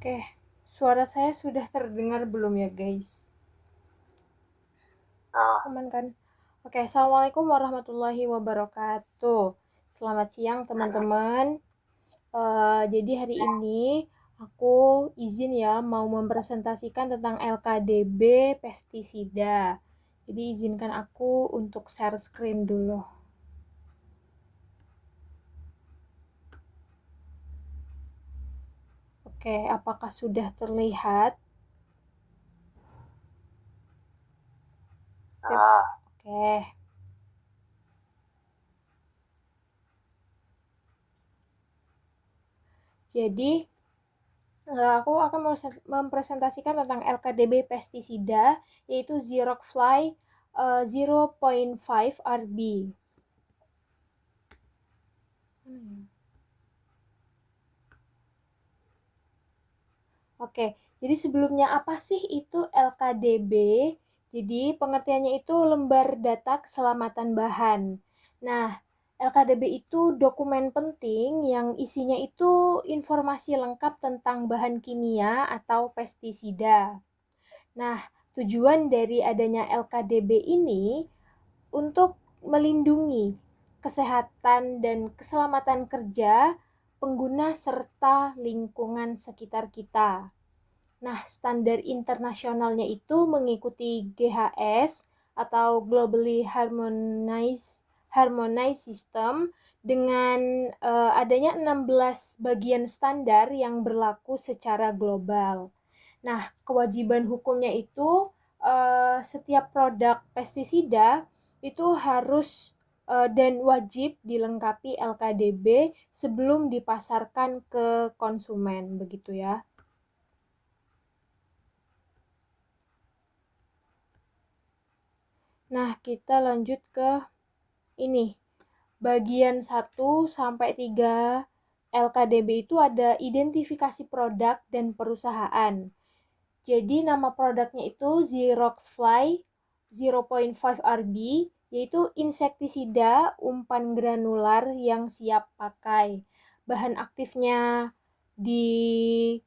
Oke, suara saya sudah terdengar belum ya guys? Aman kan? Oke, Assalamualaikum warahmatullahi wabarakatuh. Selamat siang teman-teman. Jadi hari ini aku izin ya mau mempresentasikan tentang LKDB pestisida. Jadi izinkan aku untuk share screen dulu. Oke, apakah sudah terlihat? Oke. Jadi aku akan mempresentasikan tentang LKDB pestisida, yaitu Xeroxfly 0.5 RB. Oke, jadi sebelumnya apa sih itu LKDB? Jadi pengertiannya itu lembar data keselamatan bahan. Nah, LKDB itu dokumen penting yang isinya itu informasi lengkap tentang bahan kimia atau pestisida. Nah, tujuan dari adanya LKDB ini untuk melindungi kesehatan dan keselamatan kerja pengguna serta lingkungan sekitar kita. Nah, standar internasionalnya itu mengikuti GHS atau Globally Harmonized System dengan adanya 16 bagian standar yang berlaku secara global. Nah, kewajiban hukumnya itu setiap produk pestisida itu harus dan wajib dilengkapi LKDB sebelum dipasarkan ke konsumen, begitu ya. Nah, kita lanjut ke ini. Bagian 1 sampai 3 LKDB itu ada identifikasi produk dan perusahaan. Jadi nama produknya itu Xeroxfly 0.5 RB, yaitu insektisida umpan granular yang siap pakai. Bahan aktifnya di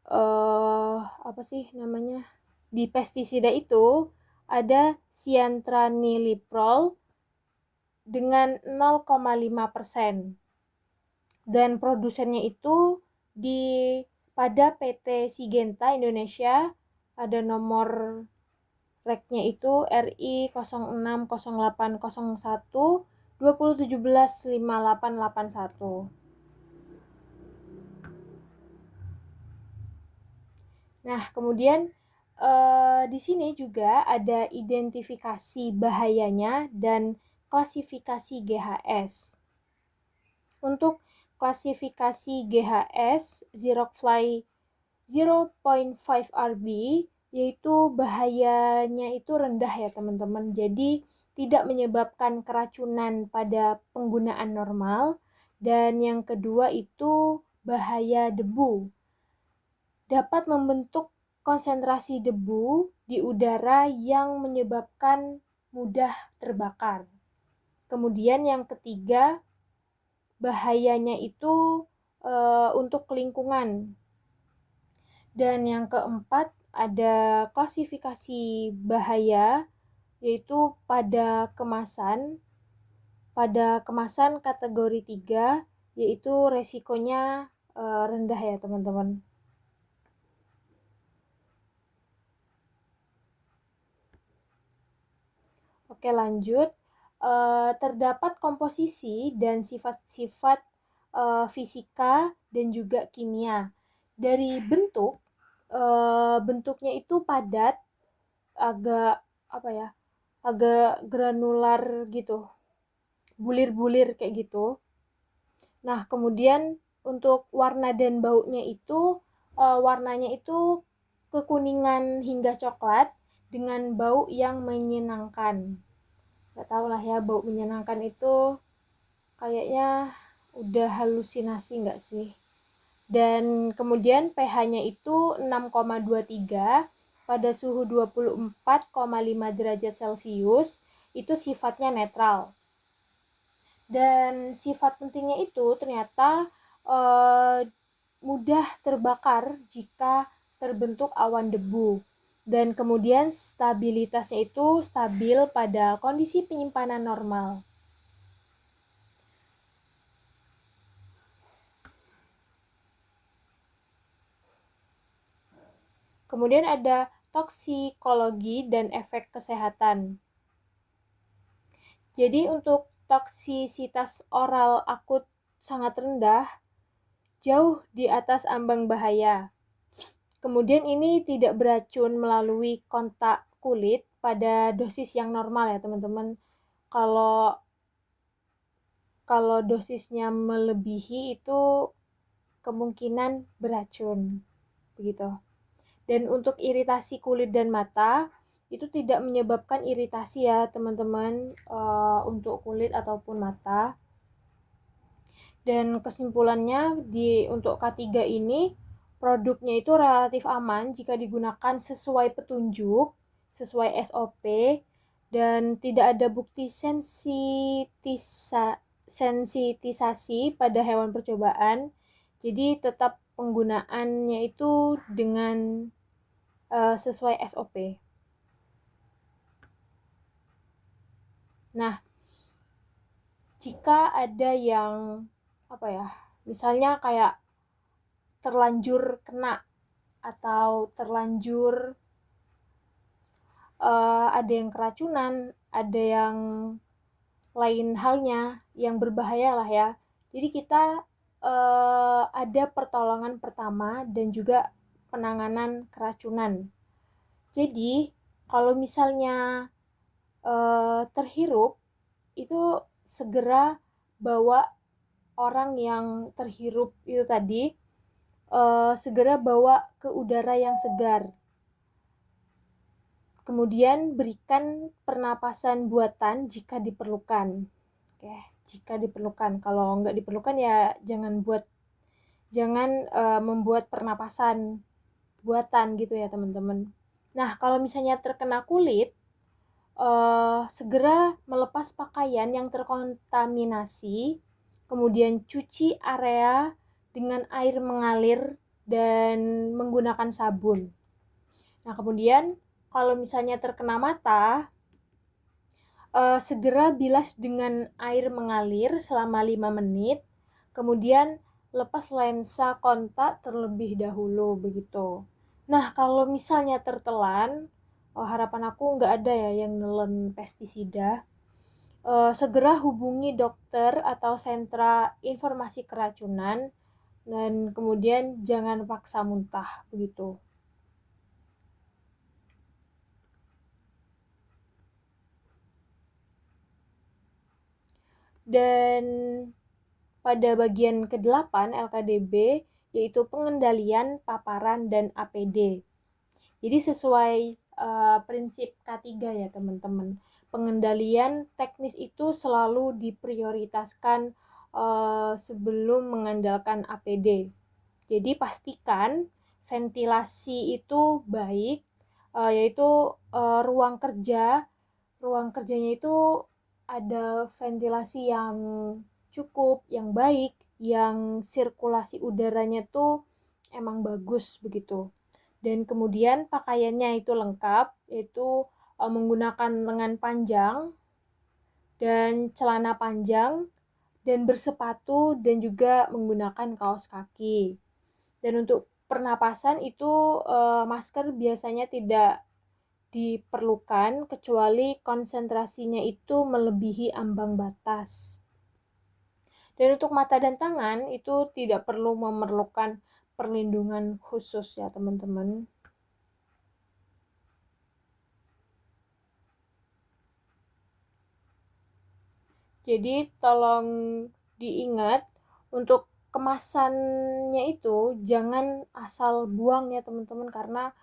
apa sih namanya? Di pestisida itu ada cyantraniliprol dengan 0,5%. Dan produsennya itu pada PT Syngenta Indonesia, ada nomor reknya itu RI 060801 2017 5881. Nah, kemudian di sini juga ada identifikasi bahayanya dan klasifikasi GHS. Untuk klasifikasi GHS Xeroxfly 0.5 RB, yaitu bahayanya itu rendah ya teman-teman. Jadi tidak menyebabkan keracunan pada penggunaan normal. Dan yang kedua itu bahaya debu. Dapat membentuk konsentrasi debu di udara yang menyebabkan mudah terbakar. Kemudian yang ketiga, bahayanya itu untuk lingkungan. Dan yang keempat, ada klasifikasi bahaya, yaitu pada kemasan kategori 3, yaitu resikonya rendah ya teman-teman. Oke, lanjut. Terdapat komposisi dan sifat-sifat fisika dan juga kimia. Dari bentuknya itu padat, agak granular gitu, bulir-bulir kayak gitu. Nah, kemudian untuk warna dan baunya itu warnanya itu kekuningan hingga coklat dengan bau yang menyenangkan. Gak tau lah ya, bau menyenangkan itu kayaknya udah halusinasi gak sih? Dan kemudian pH-nya itu 6,23 pada suhu 24,5 derajat Celcius, itu sifatnya netral. Dan sifat pentingnya itu ternyata mudah terbakar jika terbentuk awan debu. Dan kemudian stabilitasnya itu stabil pada kondisi penyimpanan normal. Kemudian ada toksikologi dan efek kesehatan. Jadi untuk toksisitas oral akut sangat rendah, jauh di atas ambang bahaya. Kemudian ini tidak beracun melalui kontak kulit pada dosis yang normal ya teman-teman. Kalau dosisnya melebihi itu kemungkinan beracun begitu. Dan untuk iritasi kulit dan mata itu tidak menyebabkan iritasi ya teman-teman, untuk kulit ataupun mata. Dan kesimpulannya untuk K3 ini produknya itu relatif aman jika digunakan sesuai petunjuk, sesuai SOP, dan tidak ada bukti sensitisasi pada hewan percobaan. Jadi tetap penggunaannya itu dengan sesuai SOP. Nah, jika ada yang misalnya kayak terlanjur kena atau terlanjur ada yang keracunan, ada yang lain halnya yang berbahaya lah ya. Jadi kita ada pertolongan pertama dan juga penanganan keracunan. Jadi kalau misalnya terhirup itu segera bawa orang yang terhirup itu tadi segera bawa ke udara yang segar. Kemudian berikan pernapasan buatan jika diperlukan. Oke, jika diperlukan. Kalau nggak diperlukan ya jangan membuat pernapasan buatan gitu ya teman-teman. Nah, kalau misalnya terkena kulit, segera melepas pakaian yang terkontaminasi, kemudian cuci area dengan air mengalir dan menggunakan sabun. Nah, kemudian kalau misalnya terkena mata, segera bilas dengan air mengalir selama 5 menit, kemudian lepas lensa kontak terlebih dahulu begitu. Nah, kalau misalnya tertelan, harapan aku nggak ada ya yang nelen pestisida. Segera hubungi dokter atau sentra informasi keracunan dan kemudian jangan paksa muntah begitu. Dan pada bagian ke-8 LKDB yaitu pengendalian paparan dan APD. Jadi sesuai prinsip K3 ya teman-teman. Pengendalian teknis itu selalu diprioritaskan sebelum mengandalkan APD. Jadi pastikan ventilasi itu baik, yaitu ruang kerjanya itu ada ventilasi yang cukup, yang baik, yang sirkulasi udaranya tuh emang bagus begitu. Dan kemudian pakaiannya itu lengkap, yaitu menggunakan lengan panjang dan celana panjang dan bersepatu dan juga menggunakan kaos kaki. Dan untuk pernapasan itu masker biasanya tidak diperlukan kecuali konsentrasinya itu melebihi ambang batas. Dan untuk mata dan tangan itu tidak perlu memerlukan perlindungan khusus ya teman-teman. Jadi tolong diingat untuk kemasannya itu jangan asal buang ya teman-teman karena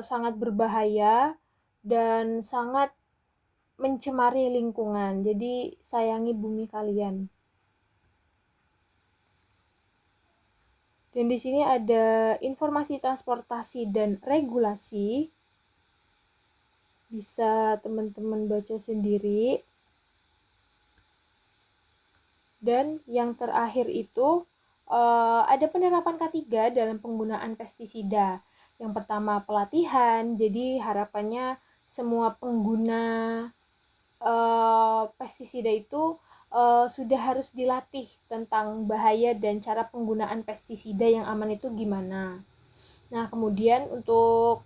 sangat berbahaya dan sangat mencemari lingkungan. Jadi sayangi bumi kalian. Dan di sini ada informasi transportasi dan regulasi. Bisa teman-teman baca sendiri. Dan yang terakhir itu ada penerapan K3 dalam penggunaan pestisida. Yang pertama pelatihan, jadi harapannya semua pengguna pestisida itu sudah harus dilatih tentang bahaya dan cara penggunaan pestisida yang aman itu gimana. Nah, kemudian untuk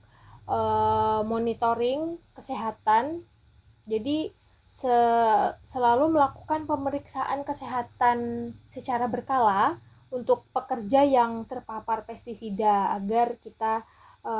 monitoring kesehatan, jadi selalu melakukan pemeriksaan kesehatan secara berkala untuk pekerja yang terpapar pestisida agar kita